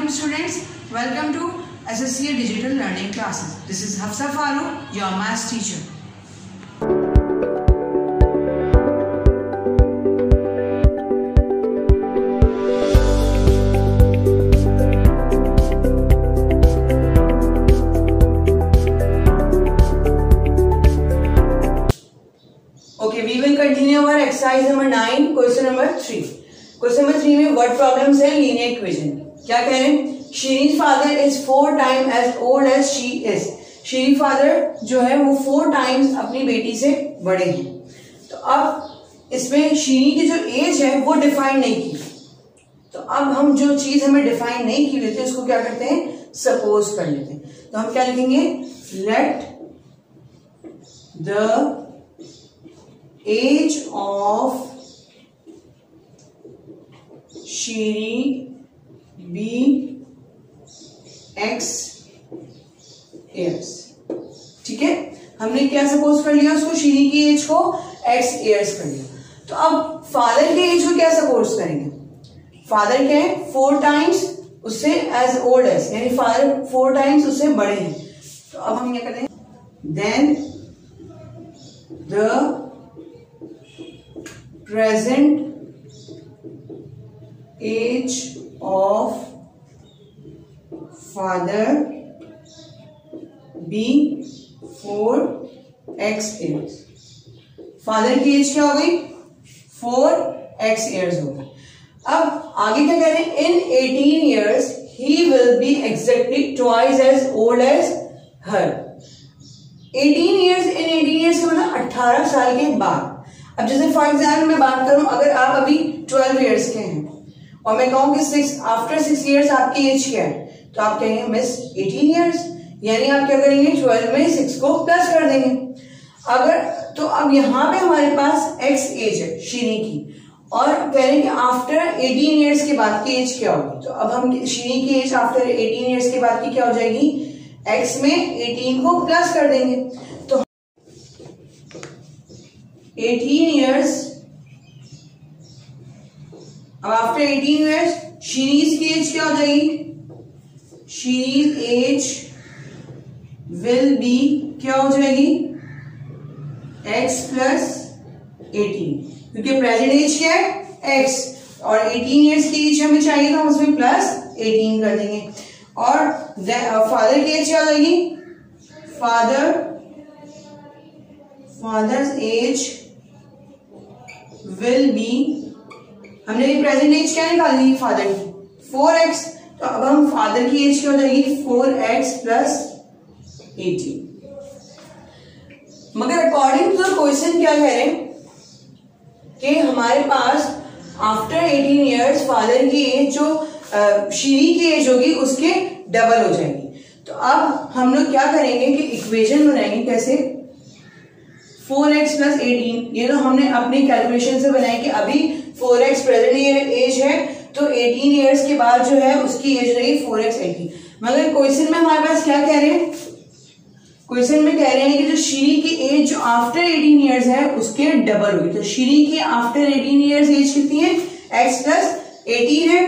morning students, welcome to SSCA Digital Learning Classes. This is Hafsa Farooq, your maths teacher. Okay, we will continue our exercise number 9, question number 3. Question number 3 में word problems है linear equation. क्या कह रहे हैं? Sherry's father is 4 time age old age she is. Sherry's father जो है वो 4 times अपनी बेटी से बड़े हैं. तो अब इसमें शीरी की जो एज है वो डिफाइन नहीं की. तो अब हम जो चीज हमें डिफाइन नहीं की हुई थी उसको क्या करते हैं? सपोज कर लेते हैं. तो हम क्या लिखेंगे? Let the age of Sherry be x years. ठीक है, हमने क्या सपोज कर लिया उसको? शीरी की एज को x ईयर्स कर लिया. तो अब फादर की एज को क्या सपोज करेंगे? फादर क्या है? 4 टाइम्स उससे एज ओल्ड एज, यानी फादर 4 टाइम्स उससे बड़े हैं. तो अब हम क्या करते हैं? Then the present age of father be 4x years. Father की एज क्या हो गई? 4x ईयर्स हो गई. अब आगे क्या कह रहे हैं? In 18 years he will be exactly twice as old as her. 18 years, in 18 years का मतलब 18 साल के बाद. अब जैसे फॉर एग्जाम्पल मैं बात करूं, अगर आप अभी 12 ईयर्स के हैं और मैं कहूं कि आफ्टर 6 ईयर्स आपकी एज क्या है, तो आप कहेंगे मिस 18 ईयर्स. यानी आप क्या करेंगे? 12 में 6 को प्लस कर देंगे. अगर तो अब यहाँ पे हमारे पास x एज है शीरी की, और कह रहे हैं कि आफ्टर 18 ईयर्स के बाद की एज क्या होगी. तो अब हम शीरी की एज आफ्टर 18 ईयर्स के बाद की क्या हो जाएगी? x में 18 को प्लस कर देंगे. तो 18 ईयर्स, अब आफ्टर 18 ईयर्स शीरीज की एज क्या हो जाएगी? शीरीज एज विल बी क्या हो जाएगी? x प्लस 18, क्योंकि प्रेजेंट एज क्या है? x, और 18 ईयर्स की एज हमें चाहिए तो हम उसमें प्लस 18 कर देंगे. और फादर की एज क्या हो जाएगी? फादर्स एज विल बी, हमने प्रेजेंट एज क्या निकाली? फादर की 4x. तो अब हम फादर की एज क्या हो जाएगी? 4x plus 18. मगर अकॉर्डिंग टू द क्वेश्चन क्या कह रहे हैं कि हमारे पास आफ्टर 18 ईयर्स फादर की एज जो शीरी की एज होगी उसके डबल हो जाएगी. तो अब हम लोग क्या करेंगे कि इक्वेशन बनाएंगे. कैसे? 4x प्लस 18, ये तो हमने अपनी कैलकुलेशन से बनाई कि अभी 4x प्रेजेंट एज है, तो 18 ईयर्स के बाद जो है उसकी एज रहेगी 4x 18. मगर क्वेश्चन में हमारे पास क्या कह रहे हैं? क्वेश्चन में कह रहे हैं कि जो शीरी की एज जो आफ्टर 18 ईयर्स है उसके डबल होगी. तो शीरी की आफ्टर 18 ईयर्स एज कितनी है? x प्लस 18 है.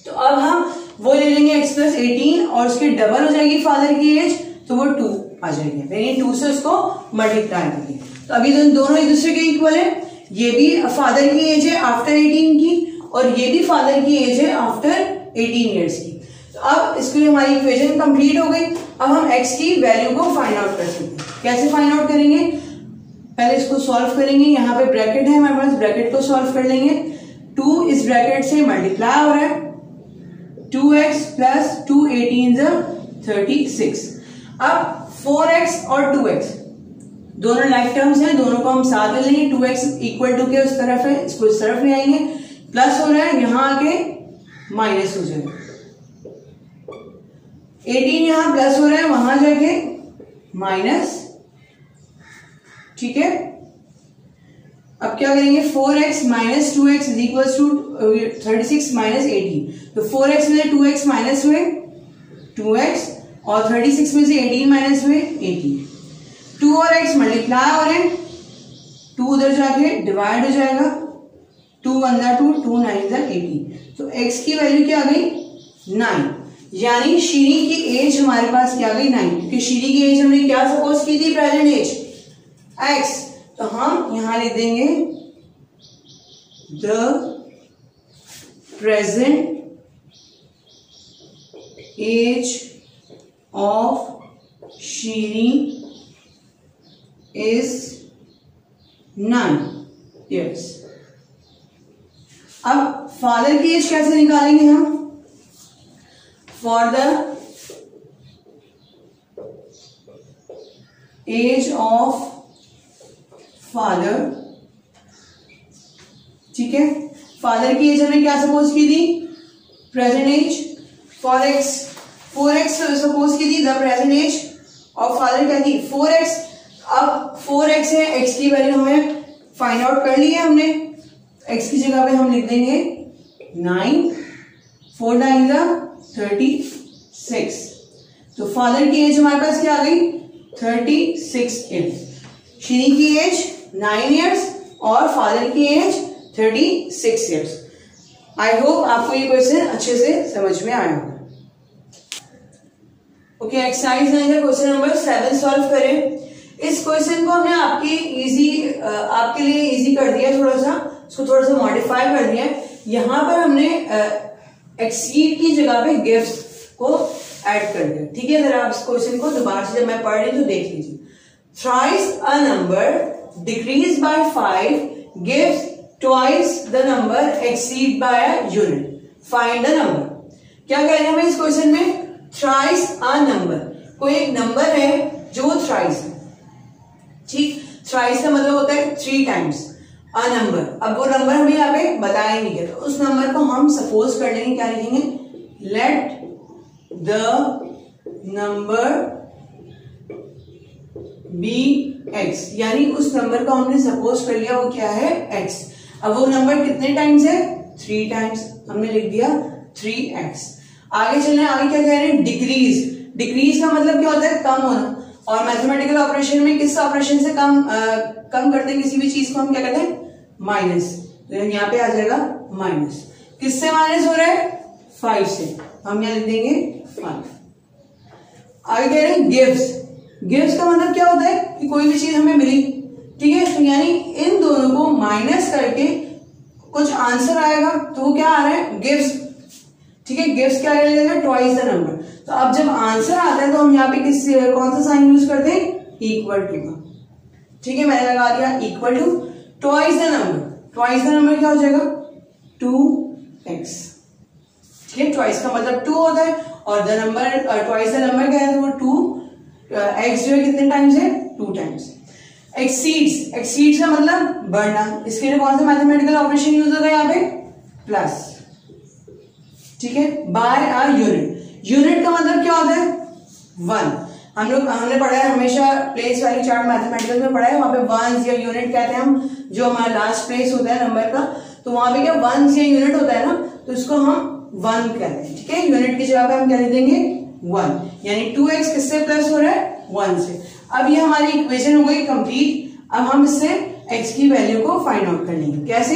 तो अब हम वो ले लेंगे x प्लस 18 और उसके डबल हो जाएगी फादर की एज, तो वो 2 आ जाएगी. यानी 2 से उसको मल्टीप्लाई करेंगे. तो अभी दोनों एक दूसरे के इक्वल है. ये भी फादर की एज है आफ्टर 18 की, और ये भी फादर की एज है आफ्टर 18 ईयर्स की. तो अब इसके लिए हमारी इक्वेशन कंप्लीट हो गई. अब हम x की वैल्यू को फाइंड आउट कर सकते हैं. कैसे फाइंड आउट करेंगे? पहले इसको सॉल्व करेंगे. यहाँ पे ब्रैकेट है हमारे पास, ब्रैकेट को सॉल्व कर लेंगे. 2 इस ब्रैकेट से मल्टीप्लाई हो रहा है. 2x plus 2 18 36. अब 4x और 2x दोनों लाइक टर्म्स हैं, दोनों को हम साथ ले लेंगे. 2x इक्वल टू के उस तरफ है, इसको इस तरफ ले आएंगे. प्लस हो रहा है, यहां आके माइनस हो जाएगा. 18 यहां प्लस हो रहा है, वहां जाके माइनस. ठीक है, अब क्या करेंगे? 4x minus 2x is equal to 36 minus 18. तो 4x में से 2x माइनस हुए 2x, और 36 में से 18 माइनस हुए 18. 2 और x मल्टीप्लाई हो रहे हैं, 2 उधर जाके डिवाइड हो जाएगा. 2 1 2, 2 9 18. तो x की वैल्यू क्या आ गई? 9, यानी शीरी की एज हमारे पास क्या गई 9, क्योंकि शीरी की एज हमने क्या सपोज की थी, प्रेजेंट एज x, तो हम यहां लिख देंगे the present age of Sherry is 9 years. अब फादर की एज कैसे निकालेंगे हम? For the age of father, ठीक है, फादर की एज हमने क्या सपोज की थी, present age, for x 4x suppose की थी, the present age of father क्या थी 4x. अब 4x है, x की वैल्यू हमें फाइंड आउट कर ली है हमने, x की जगह पे हम लिख देंगे 9, 4 9 36. तो फादर की एज हमारे पास क्या आ गई 36 ईयर्स. शीरी की एज 9 ईयर्स और फादर की एज 36 ईयर्स. आई होप आपको ये क्वेश्चन अच्छे से समझ में आया होगा. ओके, एक्सरसाइज 9 का क्वेश्चन नंबर 7 सॉल्व करें. इस क्वेश्चन को हमने आपके लिए इजी कर दिया, थोड़ा सा उसको थोड़ा सा मॉडिफाई कर दिया. यहां पर हमने एक्सीड की जगह पे गिव्स को ऐड कर दिया. ठीक है, जरा आप इस क्वेश्चन को दोबारा से जब मैं पढ़ रही तो देख लीजिए. Thrice a number decrease by 5 gives twice the number exceed by a unit. Find the number. क्या कह रहे हैं हमें इस क्वेश्चन में? थ्राइस अ नंबर, कोई एक नंबर है जो थ्राइस है. ठीक, थ्राइस का मतलब होता है 3 टाइम्स अ नंबर. अब वो नंबर हमें यहाँ पे बताया नहीं गया, तो उस नंबर को हम सपोज कर लेंगे, क्या लिखेंगे, let the number be x, यानी उस नंबर को हमने सपोज कर लिया वो क्या है x. अब वो नंबर कितने टाइम्स है 3 टाइम्स, हमने लिख दिया 3x. आगे चलने, आगे क्या कह रहे हैं, डिक्रीज. डिक्रीज का मतलब क्या होता है, कम होना. और मैथमेटिकल ऑपरेशन में किस ऑपरेशन से कम करते हैं किसी भी चीज को हम क्या कहते हैं, माइनस. तो यहाँ पे आ जाएगा माइनस. किससे माइनस हो रहा है, 5 से, हम यहाँ लिख देंगे 5. आगे कह रहे हैं गिव्स. गिव्स का मतलब क्या होता है कि कोई भी चीज हमें मिली, ठीक है, तो यानी इन दोनों को माइनस करके कुछ आंसर आएगा, तो वो क्या आ रहा है, गिव्स. ठीक है, गिव्स क्या लगेगा, ट्वाइस द नंबर. तो अब जब आंसर आता है तो हम यहाँ पे कौन सा साइन यूज करते हैं, इक्वल टू का. ठीक है, मैंने लगा दिया equal to twice the number. Twice the number क्या हो जाएगा, 2x. ठीक है, ट्वाइस का मतलब 2 होता है और the number twice the number क्या है, तो वो 2x जो है कितने टाइम्स है, 2 टाइम्स. एक्सीड्स. एक्सीड्स का मतलब बढ़ना. इसके लिए कौन सा मैथमेटिकल ऑपरेशन यूज होगा यहाँ पे, प्लस. ठीक है, बाय अ यूनिट. यूनिट का मतलब क्या होता है, 1. हमने पढ़ा है हमेशा प्लेस वैल्यू चार्ट मैथमेटिकल में पढ़ा है, वहां पे वंस या यूनिट कहते हैं हम, जो हमारा लास्ट प्लेस होता है नंबर का, तो वहां पे क्या वंस या यूनिट होता है ना, तो इसको हम 1 कहते हैं. ठीक है, यूनिट की जगह पे हम क्या लिख देंगे 1, यानी 2x किससे प्लस हो रहा है, 1 से. अब ये हमारी इक्वेशन हो गई कंप्लीट. अब हम इससे x की वैल्यू को फाइंड आउट कर लेंगे. कैसे,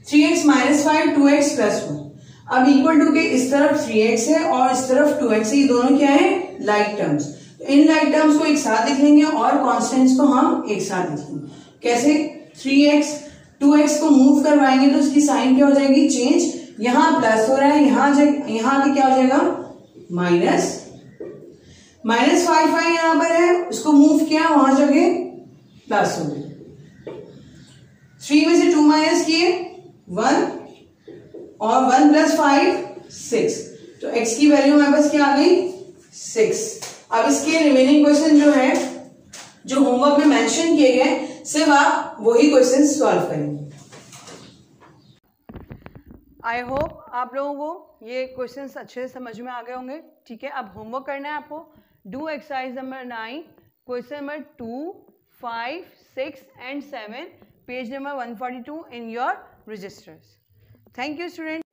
3x - 5 2x + 1. अब इक्वल टू के इस तरफ 3x है और इस तरफ 2x है, ये दोनों क्या है, लाइक टर्म्स. तो इन लाइक टर्म्स को एक साथ लिख लेंगे और कॉन्स्टेंट्स को हम एक साथ लिख लेंगे. कैसे, 3x 2x को मूव करवाएंगे तो उसकी साइन क्या हो जाएगी, चेंज. यहां प्लस हो रहा है, यहां आके क्या हो जाएगा, माइनस. -5 यहां पर है, उसको मूव किया, वहां जाके प्लस हो गया. 3 में से 2 माइनस किए 1 और 1 + 5 6. तो x की वैल्यू हमारे पास क्या आ गई, 6. अब इसके रिमेनिंग क्वेश्चन जो है, जो होमवर्क में मेंशन किए गए, सिर्फ आप वही क्वेश्चन सॉल्व करेंगे. आई होप आप लोगों को ये क्वेश्चंस अच्छे से समझ में आ गए होंगे. ठीक है, अब होमवर्क करना है आपको. Do exercise number 9, question number 2, 5, 6 and 7, page number 142 in your registers. Thank you, students.